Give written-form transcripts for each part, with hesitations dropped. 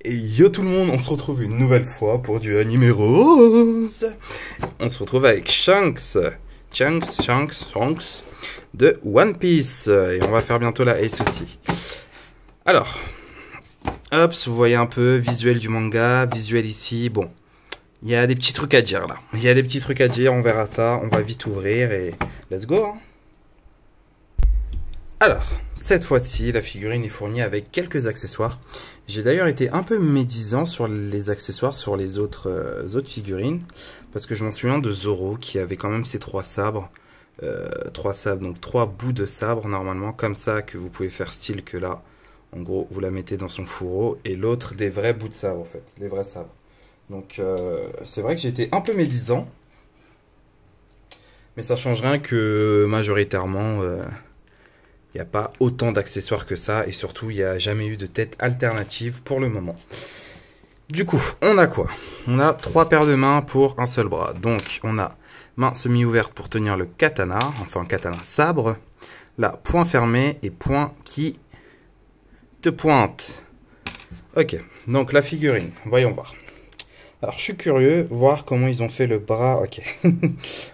Et yo tout le monde, on se retrouve une nouvelle fois pour du Anime Rose. On se retrouve avec Shanks de One Piece. Et on va faire bientôt la Ace aussi. Alors, hop, vous voyez un peu, visuel du manga, visuel ici, bon. Il y a des petits trucs à dire là. Il y a des petits trucs à dire, on verra ça, on va vite ouvrir et let's go hein. Alors, cette fois-ci, la figurine est fournie avec quelques accessoires. J'ai d'ailleurs été un peu médisant sur les accessoires sur les autres figurines. Parce que je m'en souviens de Zoro qui avait quand même ses trois sabres. Donc trois bouts de sabre normalement, comme ça que vous pouvez faire style que là. En gros, vous la mettez dans son fourreau. Et l'autre, des vrais bouts de sabre en fait, les vrais sabres. Donc c'est vrai que j'étais un peu médisant. Mais ça change rien que majoritairement... il n'y a pas autant d'accessoires que ça. Et surtout, il n'y a jamais eu de tête alternative pour le moment. Du coup, on a quoi? On a 3 paires de mains pour un seul bras. Donc, on a main semi-ouverte pour tenir le katana. Enfin, katana sabre. Là, point fermé et point qui te pointe. Ok, donc la figurine. Voyons voir. Alors, je suis curieux, voir comment ils ont fait le bras. Ok.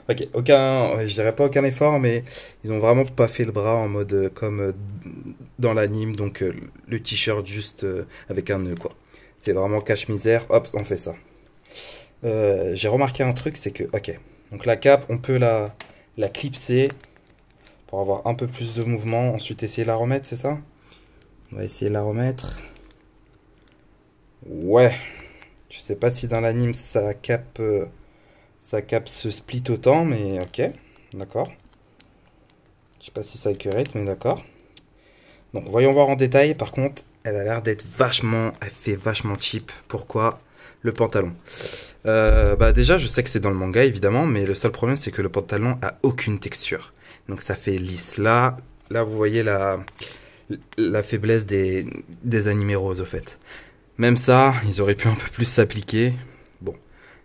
Ok, je dirais pas aucun effort, mais ils ont vraiment pas fait le bras en mode comme dans l'anime. Donc, le t-shirt juste avec un nœud, quoi. C'est vraiment cache-misère. Hop, on fait ça. J'ai remarqué un truc, c'est que, ok. Donc, la cape, on peut la clipser pour avoir un peu plus de mouvement. Ensuite, essayer de la remettre, c'est ça? On va essayer de la remettre. Ouais. Je sais pas si dans l'anime sa cape se split autant, mais ok, d'accord. Je sais pas si ça accurate, mais d'accord. Donc voyons voir en détail. Par contre, elle a l'air d'être elle fait vachement cheap. Pourquoi? Le pantalon. Bah déjà, je sais que c'est dans le manga évidemment, mais le seul problème c'est que le pantalon a aucune texture. Donc ça fait lisse. Là vous voyez la faiblesse des animés roses au fait. Même ça, ils auraient pu un peu plus s'appliquer. Bon,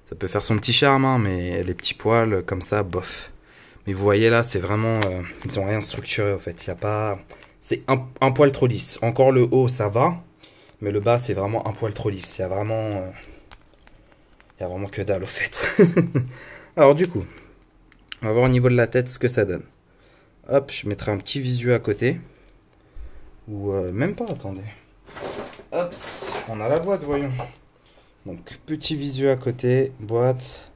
ça peut faire son petit charme, hein, mais les petits poils comme ça, bof. Mais vous voyez là, c'est vraiment... ils ont rien structuré, en fait. Il y a pas... C'est un poil trop lisse. Encore le haut, ça va. Mais le bas, c'est vraiment un poil trop lisse. Il y a vraiment... il y a vraiment que dalle, au fait. Alors, du coup, on va voir au niveau de la tête ce que ça donne. Hop, je mettrai un petit visu à côté. Ou même pas, attendez. Hop, on a la boîte, voyons. Donc, petit visu à côté, boîte.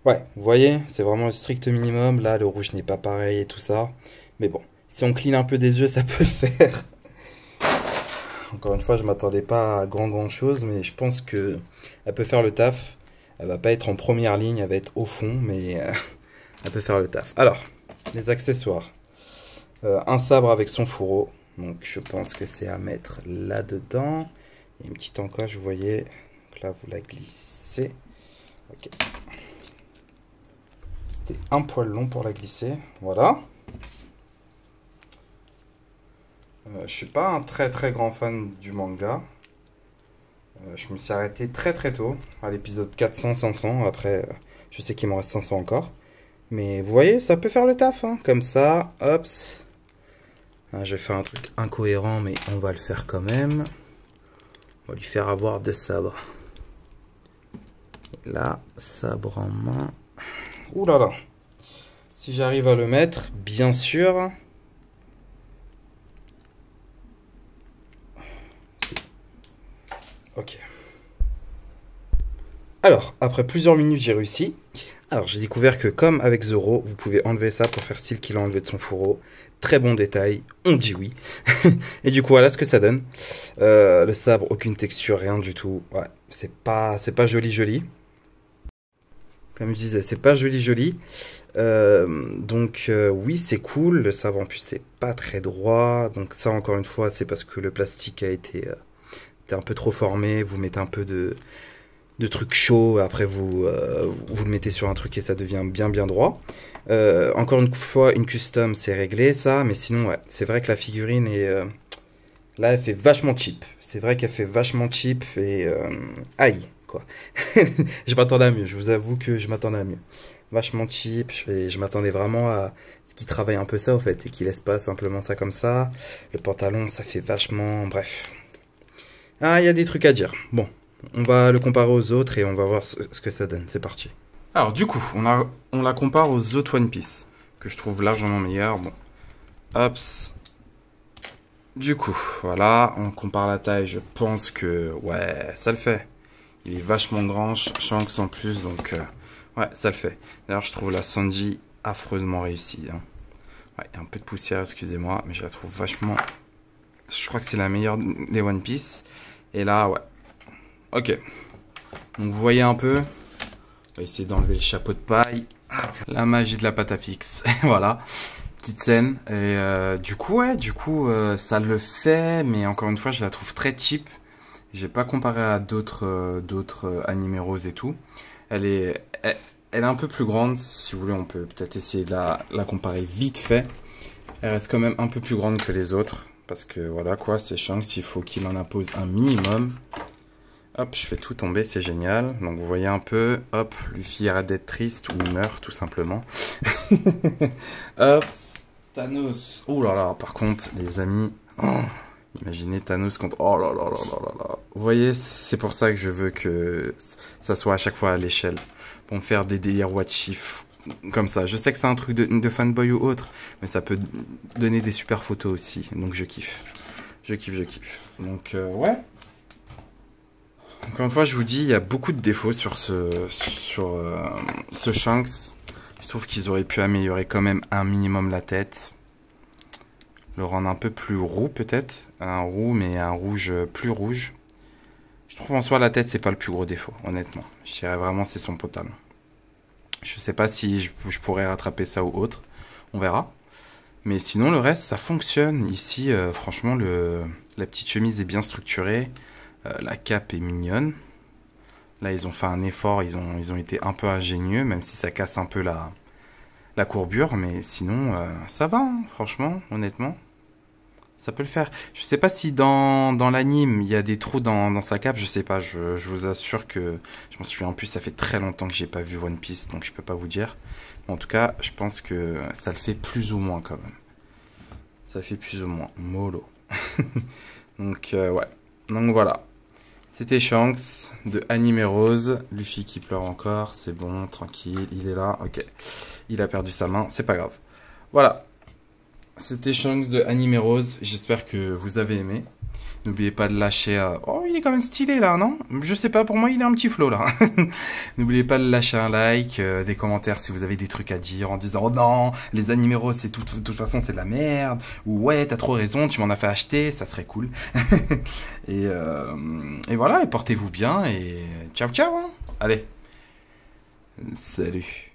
Ouais, vous voyez, c'est vraiment le strict minimum. Là, le rouge n'est pas pareil et tout ça. Mais bon, si on clean un peu des yeux, ça peut le faire. Encore une fois, je m'attendais pas à grand chose, mais je pense que elle peut faire le taf. Elle va pas être en première ligne, elle va être au fond, mais elle peut faire le taf. Alors, les accessoires. Un sabre avec son fourreau. Donc je pense que c'est à mettre là-dedans. Il y a une petite encoche, vous voyez. Donc là, vous la glissez. Ok. C'était un poil long pour la glisser. Voilà. Je suis pas un très grand fan du manga. Je me suis arrêté très tôt, à l'épisode 400-500. Après, je sais qu'il m'en reste 500 encore. Mais vous voyez, ça peut faire le taf. Hein. Comme ça, hop. Je vais faire un truc incohérent, mais on va le faire quand même. On va lui faire avoir 2 sabres. Et là, sabre en main. Ouh là là. Si j'arrive à le mettre, bien sûr. Ok. Alors, après plusieurs minutes, j'ai réussi. Alors, j'ai découvert que comme avec Zoro, vous pouvez enlever ça pour faire style qu'il a enlevé de son fourreau. Très bon détail, on dit oui. Et du coup, voilà ce que ça donne. Le sabre, aucune texture, rien du tout. Ouais, c'est pas joli. Comme je disais, c'est pas joli. Donc, oui, c'est cool. Le sabre, en plus, c'est pas très droit. Donc ça, encore une fois, c'est parce que le plastique a été un peu trop formé. Vous mettez un peu de trucs chauds, après vous le mettez sur un truc et ça devient bien droit. Encore une fois, une custom c'est réglé ça, mais sinon ouais, c'est vrai que la figurine est là elle fait vachement cheap. C'est vrai qu'elle fait vachement cheap et aïe quoi. Je m'attendais à mieux, je vous avoue que je m'attendais à mieux. Vachement cheap, et je m'attendais vraiment à ce qu'il travaille un peu ça au fait et qu'il laisse pas simplement ça comme ça. Le pantalon ça fait vachement, bref. Ah, il y a des trucs à dire. Bon, on va le comparer aux autres et on va voir ce que ça donne. C'est parti. Alors, du coup, on la compare aux autres One Piece, que je trouve largement meilleur. Bon, hop. Du coup, voilà, on compare la taille. Je pense que, ouais, ça le fait. Il est vachement grand, Shanks en plus, donc, ouais, ça le fait. D'ailleurs, je trouve la Sanji affreusement réussie. Hein. Ouais, il y a un peu de poussière, excusez-moi, mais je la trouve vachement... Je crois que c'est la meilleure des One Piece. Et là, ouais. Ok. Donc, vous voyez un peu. On va essayer d'enlever le chapeau de paille. La magie de la pâte à fixe. Voilà. Petite scène. Et du coup, ouais, ça le fait. Mais encore une fois, je la trouve très cheap. J'ai pas comparé à d'autres animés roses et tout. Elle est un peu plus grande. Si vous voulez, on peut peut-être essayer de la comparer vite fait. Elle reste quand même un peu plus grande que les autres. Parce que voilà quoi, c'est Shanks, il faut qu'il en impose un minimum. Hop, je fais tout tomber, c'est génial. Donc vous voyez un peu, hop, Luffy arrête d'être triste ou meurt tout simplement. Hop, Thanos. Oh là là, par contre, les amis, oh, imaginez Thanos contre... Oh là là là là là là. Vous voyez, c'est pour ça que je veux que ça soit à chaque fois à l'échelle. Pour me faire des délires what if comme ça. Je sais que c'est un truc de fanboy ou autre, mais ça peut donner des super photos aussi. Donc je kiffe. Je kiffe. Donc ouais. Encore une fois, je vous dis, il y a beaucoup de défauts sur ce Shanks. Je trouve qu'ils auraient pu améliorer quand même un minimum la tête. Le rendre un peu plus roux peut-être. Un roux, mais un rouge plus rouge. Je trouve en soi la tête, c'est pas le plus gros défaut, honnêtement. Je dirais vraiment c'est son pantalon. Je sais pas si je pourrais rattraper ça ou autre. On verra. Mais sinon, le reste, ça fonctionne. Ici, franchement, la petite chemise est bien structurée. La cape est mignonne. Là, ils ont fait un effort. Ils ont été un peu ingénieux, même si ça casse un peu la courbure. Mais sinon, ça va, hein, franchement, honnêtement. Ça peut le faire. Je sais pas si dans l'anime, il y a des trous dans sa cape. Je sais pas. Je vous assure que je m'en souviens. En plus, ça fait très longtemps que j'ai pas vu One Piece, donc je peux pas vous dire. Mais en tout cas, je pense que ça le fait plus ou moins quand même. Ça fait plus ou moins. Mollo. Donc, ouais. Donc voilà. C'était Shanks de Animé Rose. Luffy qui pleure encore. C'est bon, tranquille. Il est là. Ok. Il a perdu sa main. C'est pas grave. Voilà. C'était Shanks de Animé Rose. J'espère que vous avez aimé. N'oubliez pas de lâcher... Oh, il est quand même stylé là, non? Je sais pas, pour moi, il est un petit flow là. N'oubliez pas de lâcher un like, des commentaires si vous avez des trucs à dire en disant « Oh non, les animés roses, c'est de toute façon, c'est de la merde. » Ou « Ouais, t'as trop raison, tu m'en as fait acheter. » Ça serait cool. et voilà, et portez-vous bien et ciao ciao. Hein. Allez, salut.